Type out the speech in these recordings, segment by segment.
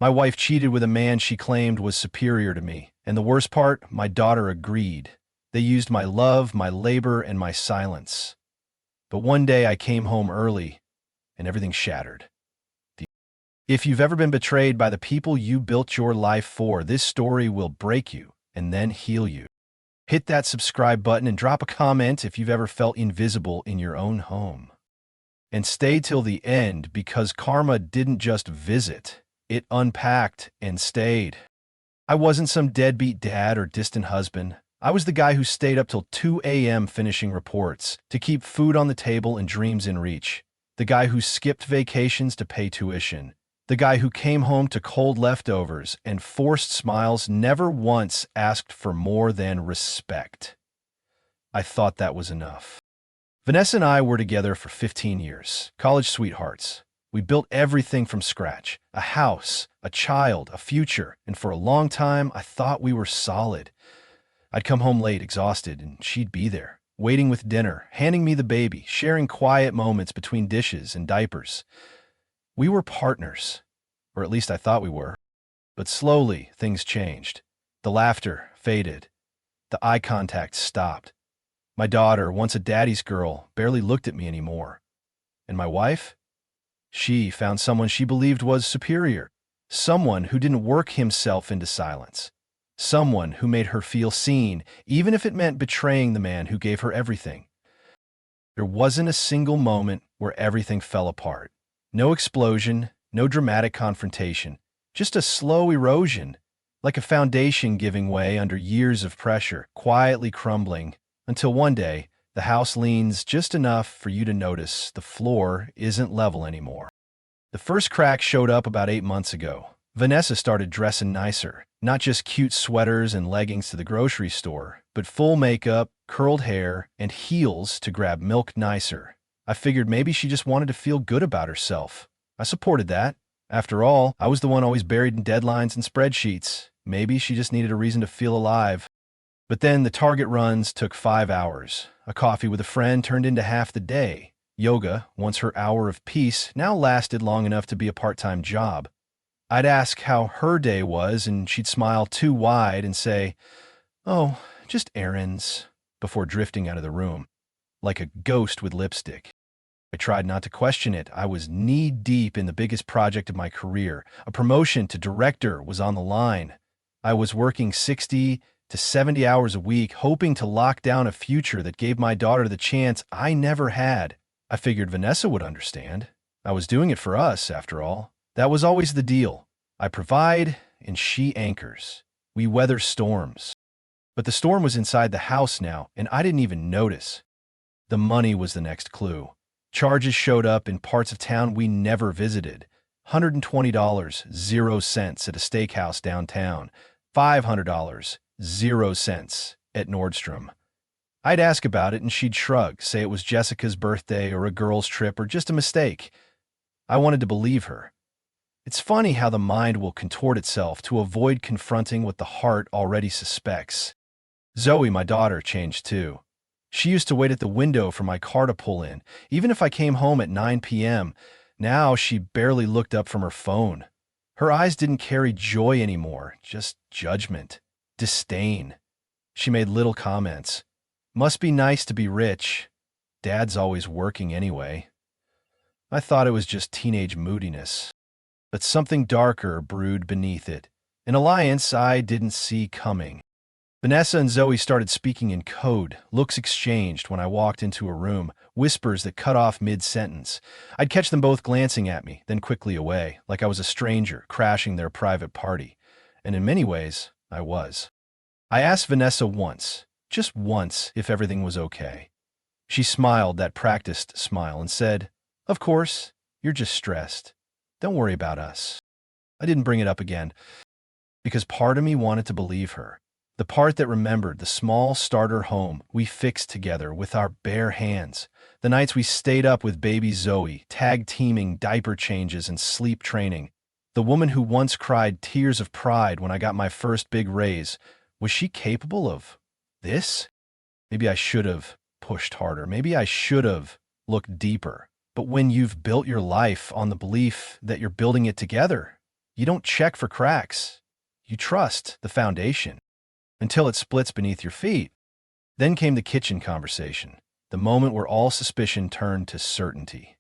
My wife cheated with a man she claimed was superior to me. And the worst part, my daughter agreed. They used my love, my labor, and my silence. But one day I came home early, and everything shattered. If you've ever been betrayed by the people you built your life for, this story will break you and then heal you. Hit that subscribe button and drop a comment if you've ever felt invisible in your own home. And stay till the end, because karma didn't just visit, it unpacked and stayed. I wasn't some deadbeat dad or distant husband. I was the guy who stayed up till 2 a.m. finishing reports to keep food on the table and dreams in reach. The guy who skipped vacations to pay tuition. The guy who came home to cold leftovers and forced smiles, never once asked for more than respect. I thought that was enough. Vanessa and I were together for 15 years, college sweethearts. We built everything from scratch, a house, a child, a future, and for a long time, I thought we were solid. I'd come home late, exhausted, and she'd be there, waiting with dinner, handing me the baby, sharing quiet moments between dishes and diapers. We were partners, or at least I thought we were. But slowly, things changed. The laughter faded. The eye contact stopped. My daughter, once a daddy's girl, barely looked at me anymore. And my wife? She found someone she believed was superior. Someone who didn't work himself into silence. Someone who made her feel seen, even if it meant betraying the man who gave her everything. There wasn't a single moment where everything fell apart. No explosion, no dramatic confrontation, just a slow erosion, like a foundation giving way under years of pressure, quietly crumbling, until one day, the house leans just enough for you to notice the floor isn't level anymore. The first crack showed up about 8 months ago. Vanessa started dressing nicer, not just cute sweaters and leggings to the grocery store, but full makeup, curled hair, and heels to grab milk nicer. I figured maybe she just wanted to feel good about herself. I supported that. After all, I was the one always buried in deadlines and spreadsheets. Maybe she just needed a reason to feel alive. But then the Target runs took 5 hours. A coffee with a friend turned into half the day. Yoga, once her hour of peace, now lasted long enough to be a part-time job. I'd ask how her day was, and she'd smile too wide and say, "Oh, just errands," before drifting out of the room, like a ghost with lipstick. I tried not to question it. I was knee-deep in the biggest project of my career. A promotion to director was on the line. I was working 60 to 70 hours a week, hoping to lock down a future that gave my daughter the chance I never had. I figured Vanessa would understand. I was doing it for us, after all. That was always the deal. I provide, and she anchors. We weather storms. But the storm was inside the house now, and I didn't even notice. The money was the next clue. Charges showed up in parts of town we never visited. $120, 0 cents at a steakhouse downtown. $500, 0 cents at Nordstrom. I'd ask about it and she'd shrug, say it was Jessica's birthday or a girl's trip or just a mistake. I wanted to believe her. It's funny how the mind will contort itself to avoid confronting what the heart already suspects. Zoe, my daughter, changed too. She used to wait at the window for my car to pull in, even if I came home at 9 p.m. Now she barely looked up from her phone. Her eyes didn't carry joy anymore, just judgment, disdain. She made little comments. "Must be nice to be rich. Dad's always working anyway." I thought it was just teenage moodiness. But something darker brewed beneath it, an alliance I didn't see coming. Vanessa and Zoe started speaking in code, looks exchanged when I walked into a room, whispers that cut off mid-sentence. I'd catch them both glancing at me, then quickly away, like I was a stranger crashing their private party. And in many ways, I was. I asked Vanessa once, just once, if everything was okay. She smiled that practiced smile and said, "Of course, you're just stressed. Don't worry about us." I didn't bring it up again, because part of me wanted to believe her. The part that remembered the small starter home we fixed together with our bare hands. The nights we stayed up with baby Zoe, tag-teaming diaper changes and sleep training. The woman who once cried tears of pride when I got my first big raise. Was she capable of this? Maybe I should have pushed harder. Maybe I should have looked deeper. But when you've built your life on the belief that you're building it together, You don't check for cracks. You trust the foundation until it splits beneath your feet. Then came the kitchen conversation, the moment where all suspicion turned to certainty.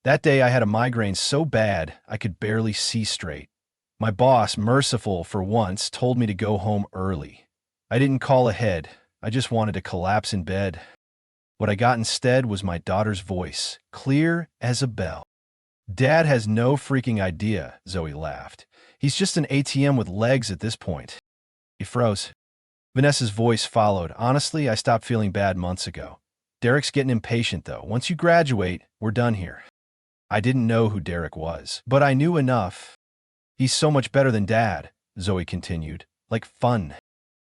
That day I had a migraine so bad I could barely see straight. My boss, merciful for once, told me to go home early. I didn't call ahead. I just wanted to collapse in bed. What I got instead was my daughter's voice, clear as a bell. "Dad has no freaking idea," Zoe laughed. "He's just an ATM with legs at this point." He froze. Vanessa's voice followed. "Honestly, I stopped feeling bad months ago. Derek's getting impatient, though. Once you graduate, we're done here." I didn't know who Derek was, but I knew enough. "He's so much better than Dad," Zoe continued. "Like fun."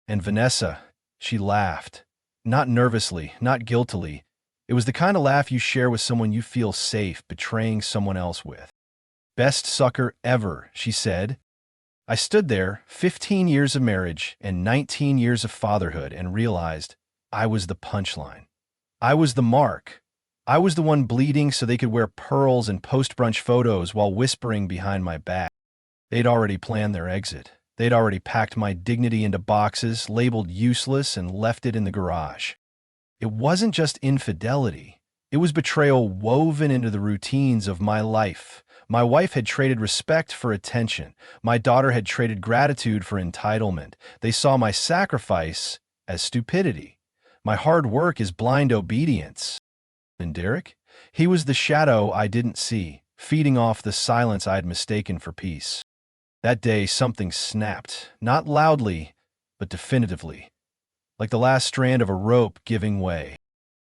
And Vanessa, she laughed. Not nervously, not guiltily. It was the kind of laugh you share with someone you feel safe betraying someone else with. "Best sucker ever," she said. I stood there, 15 years of marriage and 19 years of fatherhood, and realized I was the punchline. I was the mark. I was the one bleeding so they could wear pearls and post brunch photos while whispering behind my back. They'd already planned their exit. They'd already packed my dignity into boxes, labeled useless, and left it in the garage. It wasn't just infidelity. It was betrayal woven into the routines of my life. My wife had traded respect for attention. My daughter had traded gratitude for entitlement. They saw my sacrifice as stupidity. My hard work as blind obedience. And Derek? He was the shadow I didn't see, feeding off the silence I'd mistaken for peace. That day, something snapped, not loudly, but definitively, like the last strand of a rope giving way.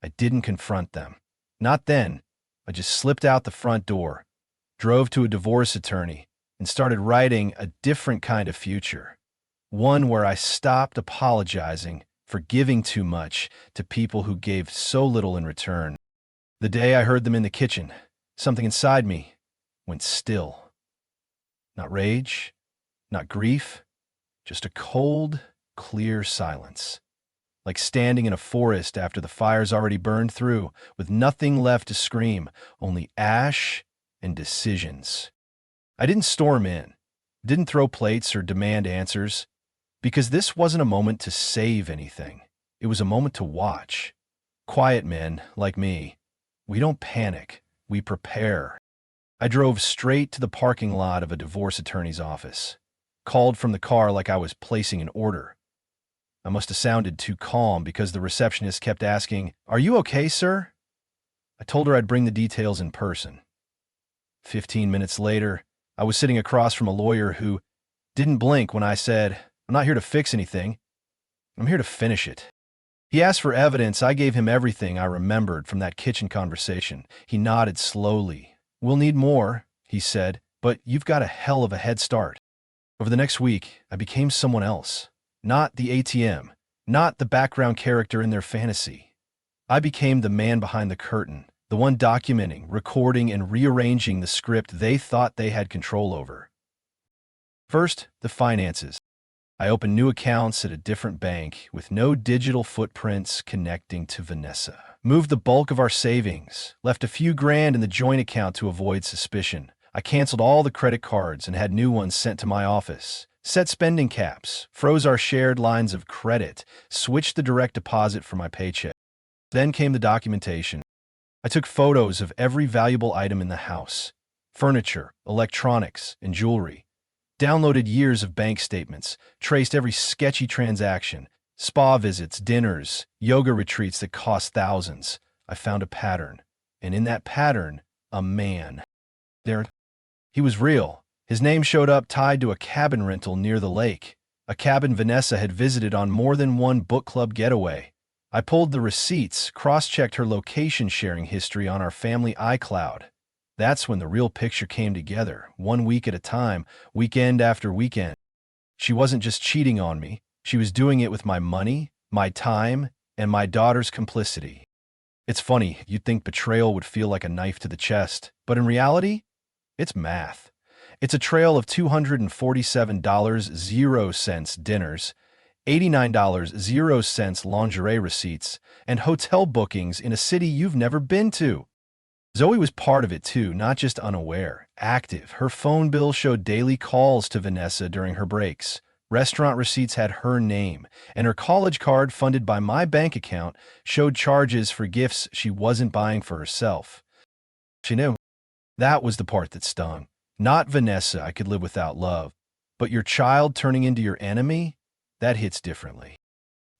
I didn't confront them. Not then. I just slipped out the front door, drove to a divorce attorney, and started writing a different kind of future. One where I stopped apologizing for giving too much to people who gave so little in return. The day I heard them in the kitchen, something inside me went still. Not rage, not grief, just a cold, clear silence. Like standing in a forest after the fire's already burned through, with nothing left to scream, only ash and decisions. I didn't storm in, didn't throw plates or demand answers, because this wasn't a moment to save anything. It was a moment to watch. Quiet men, like me, we don't panic, we prepare. I drove straight to the parking lot of a divorce attorney's office, called from the car like I was placing an order. I must have sounded too calm because the receptionist kept asking, "Are you okay, sir?" I told her I'd bring the details in person. 15 minutes later, I was sitting across from a lawyer who didn't blink when I said, "I'm not here to fix anything. I'm here to finish it." He asked for evidence. I gave him everything I remembered from that kitchen conversation. He nodded slowly. "We'll need more," he said, "but you've got a hell of a head start." Over the next week, I became someone else. Not the ATM, not the background character in their fantasy. I became the man behind the curtain, the one documenting, recording, and rearranging the script they thought they had control over. First, the finances. I opened new accounts at a different bank with no digital footprints connecting to Vanessa. Moved the bulk of our savings, left a few grand in the joint account to avoid suspicion. I canceled all the credit cards and had new ones sent to my office. Set spending caps, froze our shared lines of credit, switched the direct deposit for my paycheck. Then came the documentation. I took photos of every valuable item in the house: furniture, electronics, and jewelry. Downloaded years of bank statements, traced every sketchy transaction, spa visits, dinners, yoga retreats that cost thousands. I found a pattern, and in that pattern, a man. There, he was real. His name showed up tied to a cabin rental near the lake, a cabin Vanessa had visited on more than one book club getaway. I pulled the receipts, cross-checked her location-sharing history on our family iCloud. That's when the real picture came together, 1 week at a time, weekend after weekend. She wasn't just cheating on me. She was doing it with my money, my time, and my daughter's complicity. It's funny, you'd think betrayal would feel like a knife to the chest, but in reality, it's math. It's a trail of $247.00 dinners, $89.00 lingerie receipts, and hotel bookings in a city you've never been to. Zoe was part of it too, not just unaware, active. Her phone bill showed daily calls to Vanessa during her breaks. Restaurant receipts had her name, and her college card, funded by my bank account, showed charges for gifts she wasn't buying for herself. She knew. That was the part that stung. Not Vanessa, I could live without love. But your child turning into your enemy? That hits differently.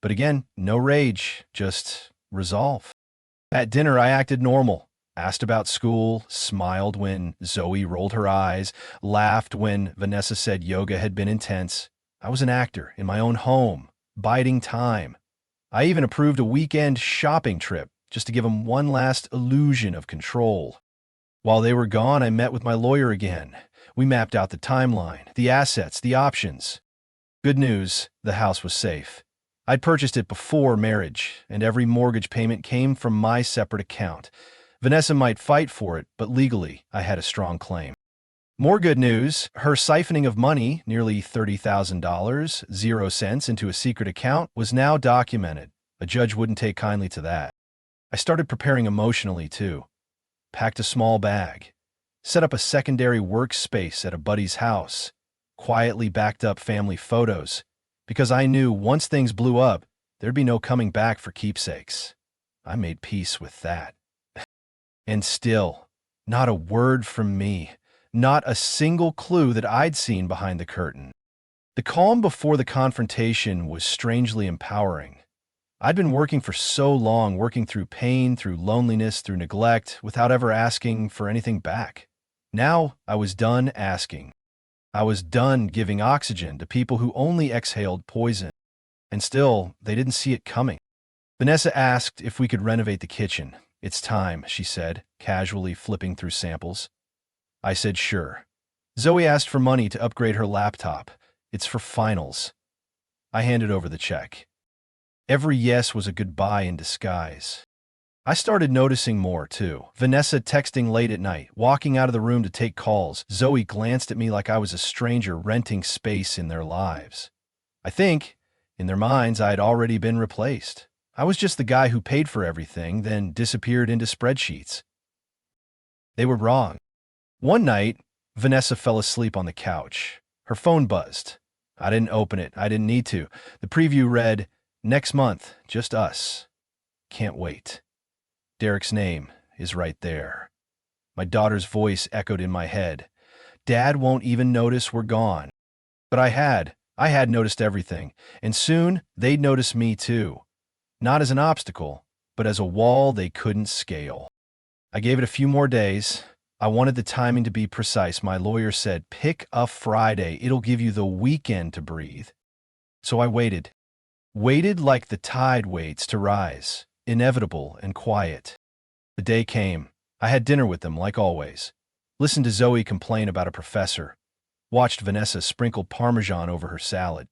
But again, no rage, just resolve. At dinner, I acted normal. Asked about school, smiled when Zoe rolled her eyes, laughed when Vanessa said yoga had been intense. I was an actor in my own home, biding time. I even approved a weekend shopping trip just to give them one last illusion of control. While they were gone, I met with my lawyer again. We mapped out the timeline, the assets, the options. Good news, the house was safe. I'd purchased it before marriage, and every mortgage payment came from my separate account. Vanessa might fight for it, but legally, I had a strong claim. More good news, her siphoning of money, nearly $30,000, 0 cents, into a secret account, was now documented. A judge wouldn't take kindly to that. I started preparing emotionally, too. Packed a small bag. Set up a secondary workspace at a buddy's house. Quietly backed up family photos, because I knew once things blew up, there'd be no coming back for keepsakes. I made peace with that. And still, not a word from me. Not a single clue that I'd seen behind the curtain. The calm before the confrontation was strangely empowering. I'd been working for so long, working through pain, through loneliness, through neglect, without ever asking for anything back. Now I was done asking. I was done giving oxygen to people who only exhaled poison. And still, they didn't see it coming. Vanessa asked if we could renovate the kitchen. It's time, she said, casually flipping through samples. I said sure. Zoe asked for money to upgrade her laptop. It's for finals. I handed over the check. Every yes was a goodbye in disguise. I started noticing more, too. Vanessa texting late at night, walking out of the room to take calls. Zoe glanced at me like I was a stranger renting space in their lives. I think, in their minds, I had already been replaced. I was just the guy who paid for everything, then disappeared into spreadsheets. They were wrong. One night, Vanessa fell asleep on the couch. Her phone buzzed. I didn't open it. I didn't need to. The preview read, "Next month, just us. Can't wait." Derek's name is right there. My daughter's voice echoed in my head. Dad won't even notice we're gone. But I had noticed everything, and soon they'd notice me too. Not as an obstacle, but as a wall they couldn't scale. I gave it a few more days. I wanted the timing to be precise. My lawyer said, pick a Friday. It'll give you the weekend to breathe. So I waited. Waited like the tide waits to rise, inevitable and quiet. The day came. I had dinner with them, like always. Listened to Zoe complain about a professor. Watched Vanessa sprinkle Parmesan over her salad.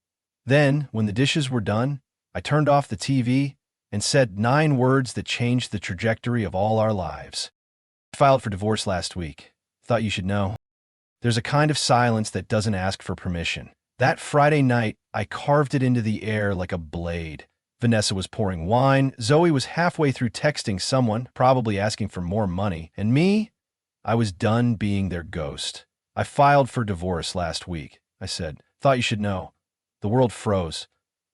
Then, when the dishes were done, I turned off the TV and said 9 words that changed the trajectory of all our lives. I filed for divorce last week. Thought you should know. There's a kind of silence that doesn't ask for permission. That Friday night, I carved it into the air like a blade. Vanessa was pouring wine. Zoe was halfway through texting someone, probably asking for more money. And me? I was done being their ghost. I filed for divorce last week, I said. Thought you should know. The world froze.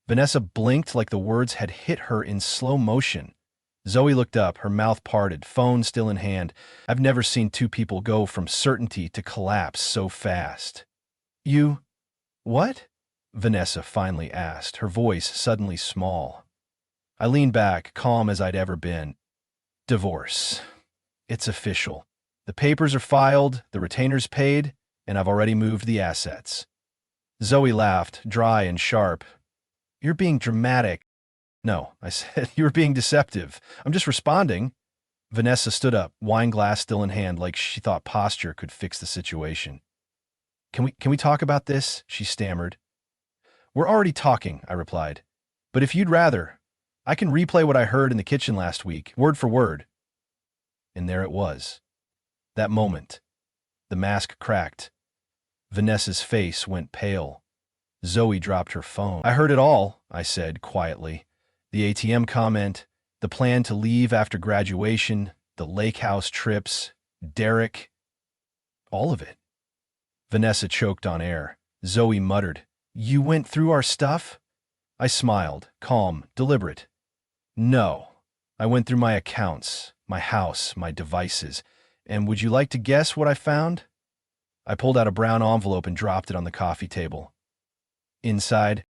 Vanessa blinked like the words had hit her in slow motion. Zoe looked up, her mouth parted, phone still in hand. I've never seen two people go from certainty to collapse so fast. You... what? Vanessa finally asked, her voice suddenly small. I leaned back, calm as I'd ever been. Divorce. It's official. The papers are filed, the retainers paid, and I've already moved the assets. Zoe laughed, dry and sharp. You're being dramatic. No, I said, you're being deceptive. I'm just responding. Vanessa stood up, wine glass still in hand, like she thought posture could fix the situation. Can we talk about this? She stammered. We're already talking, I replied. But if you'd rather, I can replay what I heard in the kitchen last week, word for word. And there it was. That moment. The mask cracked. Vanessa's face went pale. Zoe dropped her phone. I heard it all, I said quietly. The ATM comment, the plan to leave after graduation, the lake house trips, Derek, all of it. Vanessa choked on air. Zoe muttered, "You went through our stuff?" I smiled, calm, deliberate. "No. I went through my accounts, my house, my devices. And would you like to guess what I found?" I pulled out a brown envelope and dropped it on the coffee table. Inside,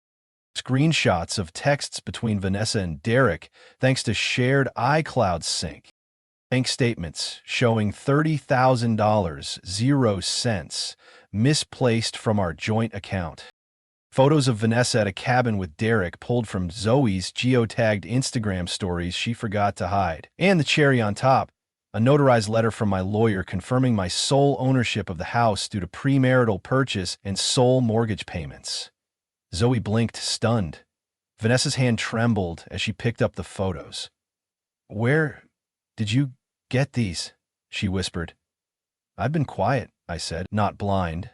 screenshots of texts between Vanessa and Derek thanks to shared iCloud sync. Bank statements showing $30,000, 0 cents, misplaced from our joint account. Photos of Vanessa at a cabin with Derek pulled from Zoe's geotagged Instagram stories she forgot to hide. And the cherry on top, a notarized letter from my lawyer confirming my sole ownership of the house due to premarital purchase and sole mortgage payments. Zoe blinked, stunned. Vanessa's hand trembled as she picked up the photos. "Where did you get these?" she whispered. "I've been quiet," I said, not blind.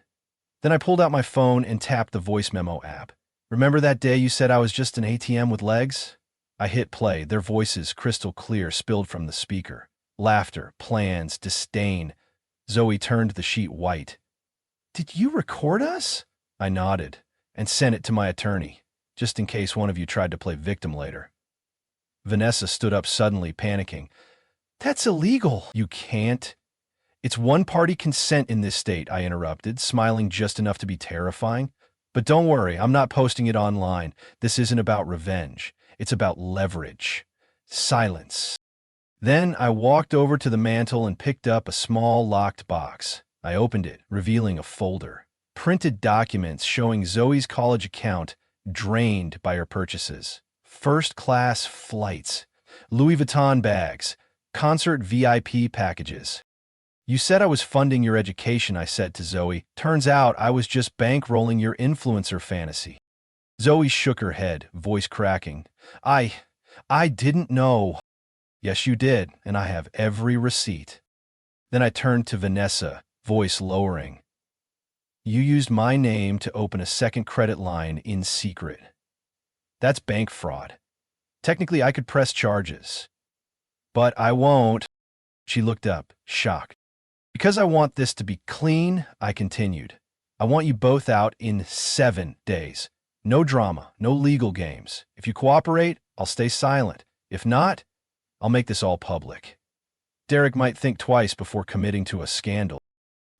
Then I pulled out my phone and tapped the voice memo app. "Remember that day you said I was just an ATM with legs?" I hit play, their voices crystal clear spilled from the speaker. Laughter, plans, disdain. Zoe turned the sheet white. "Did you record us?" I nodded and sent it to my attorney, just in case one of you tried to play victim later. Vanessa stood up suddenly, panicking. "That's illegal." "You can't." "It's one-party consent in this state," I interrupted, smiling just enough to be terrifying. "But don't worry, I'm not posting it online. This isn't about revenge. It's about leverage." Silence. Then I walked over to the mantel and picked up a small locked box. I opened it, revealing a folder. Printed documents showing Zoe's college account drained by her purchases. First-class flights, Louis Vuitton bags, concert VIP packages. "You said I was funding your education," I said to Zoe. "Turns out I was just bankrolling your influencer fantasy." Zoe shook her head, voice cracking. I didn't know." "Yes, you did, and I have every receipt." Then I turned to Vanessa, voice lowering. "You used my name to open a second credit line in secret. That's bank fraud. Technically, I could press charges. But I won't." She looked up, shocked. "Because I want this to be clean," I continued. "I want you both out in 7 days. No drama, no legal games. If you cooperate, I'll stay silent. If not, I'll make this all public." Derek might think twice before committing to a scandal.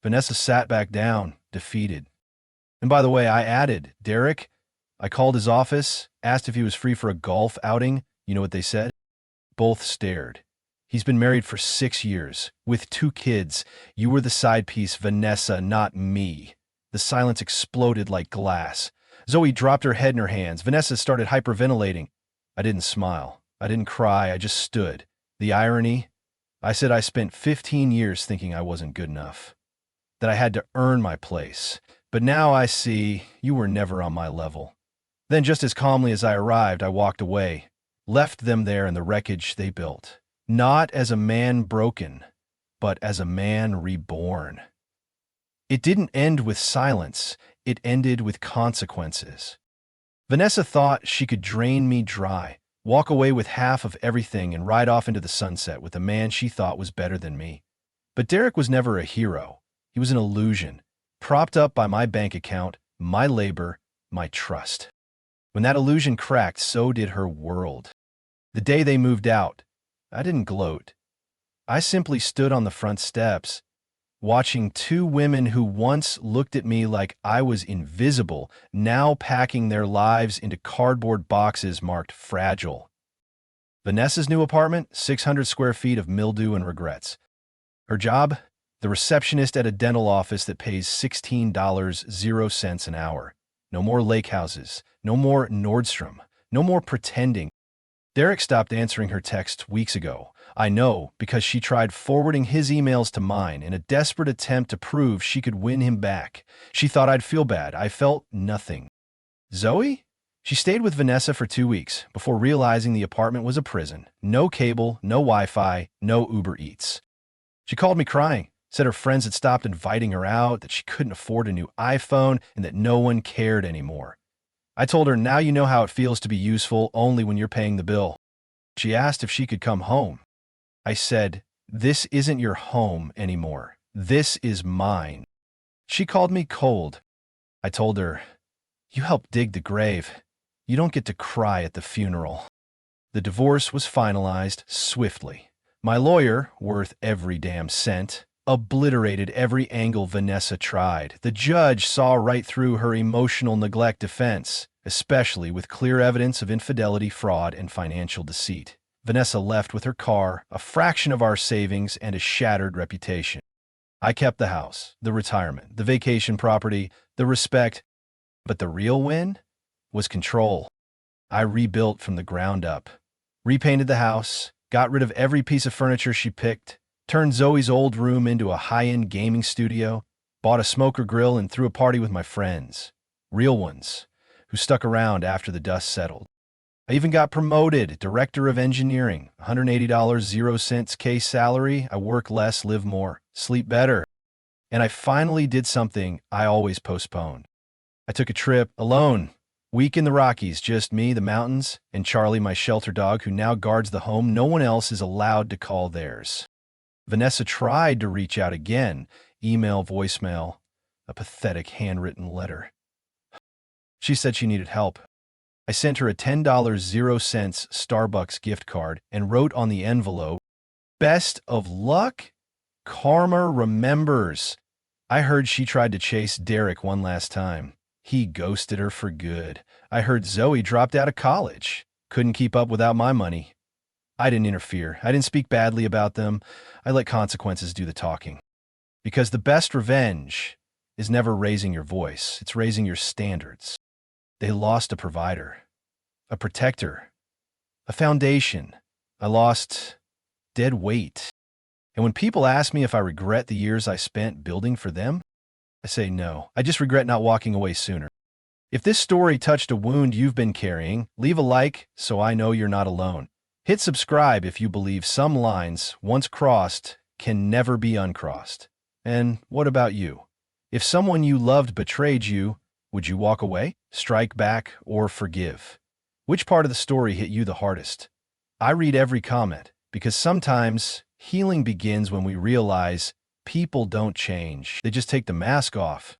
Vanessa sat back down, defeated. And by the way, I added, "Derek." I called his office, asked if he was free for a golf outing. You know what they said? Both stared. "He's been married for 6 years, with 2 kids. You were the side piece, Vanessa, not me." The silence exploded like glass. Zoe dropped her head in her hands. Vanessa started hyperventilating. I didn't smile. I didn't cry. I just stood. The irony? I said I spent 15 years thinking I wasn't good enough, that I had to earn my place. But now I see you were never on my level. Then, just as calmly as I arrived, I walked away, left them there in the wreckage they built. Not as a man broken, but as a man reborn. It didn't end with silence. It ended with consequences. Vanessa thought she could drain me dry, walk away with half of everything and ride off into the sunset with a man she thought was better than me. But Derek was never a hero. He was an illusion, propped up by my bank account, my labor, my trust. When that illusion cracked, so did her world. The day they moved out, I didn't gloat. I simply stood on the front steps, watching 2 women who once looked at me like I was invisible, now packing their lives into cardboard boxes marked fragile. Vanessa's new apartment, 600 square feet of mildew and regrets. Her job? The receptionist at a dental office that pays $16.00 an hour. No more lake houses. No more Nordstrom. No more pretending. Derek stopped answering her texts weeks ago. I know, because she tried forwarding his emails to mine in a desperate attempt to prove she could win him back. She thought I'd feel bad. I felt nothing. Zoe? She stayed with Vanessa for 2 weeks before realizing the apartment was a prison. No cable, no Wi-Fi, no Uber Eats. She called me crying, said her friends had stopped inviting her out, that she couldn't afford a new iPhone, and that no one cared anymore. I told her, now you know how it feels to be useful only when you're paying the bill. She asked if she could come home. I said, This isn't your home anymore. This is mine. She called me cold. I told her, you helped dig the grave. You don't get to cry at the funeral. The divorce was finalized swiftly. My lawyer, worth every damn cent, obliterated every angle Vanessa tried. The judge saw right through her emotional neglect defense, especially with clear evidence of infidelity, fraud, and financial deceit. Vanessa left with her car, a fraction of our savings, and a shattered reputation. I kept the house, the retirement, the vacation property, the respect, but the real win was control. I rebuilt from the ground up, repainted the house, got rid of every piece of furniture she picked, turned Zoe's old room into a high-end gaming studio, bought a smoker grill, and threw a party with my friends, real ones, who stuck around after the dust settled. I even got promoted, director of engineering, $180, 0 cents case salary. I work less, live more, sleep better. And I finally did something I always postponed. I took a trip alone. Week in the Rockies, just me, the mountains, and Charlie, my shelter dog, who now guards the home no one else is allowed to call theirs. Vanessa tried to reach out again, email, voicemail, a pathetic handwritten letter. She said she needed help. I sent her a $10, 0 cents Starbucks gift card and wrote on the envelope, "Best of luck? Karma remembers." I heard she tried to chase Derek one last time. He ghosted her for good. I heard Zoe dropped out of college. Couldn't keep up without my money. I didn't interfere. I didn't speak badly about them. I let consequences do the talking. Because the best revenge is never raising your voice. It's raising your standards. They lost a provider, a protector, a foundation. I lost dead weight. And when people ask me if I regret the years I spent building for them, I say no. I just regret not walking away sooner. If this story touched a wound you've been carrying, leave a like so I know you're not alone. Hit subscribe if you believe some lines, once crossed, can never be uncrossed. And what about you? If someone you loved betrayed you, would you walk away, strike back, or forgive? Which part of the story hit you the hardest? I read every comment because sometimes healing begins when we realize people don't change. They just take the mask off.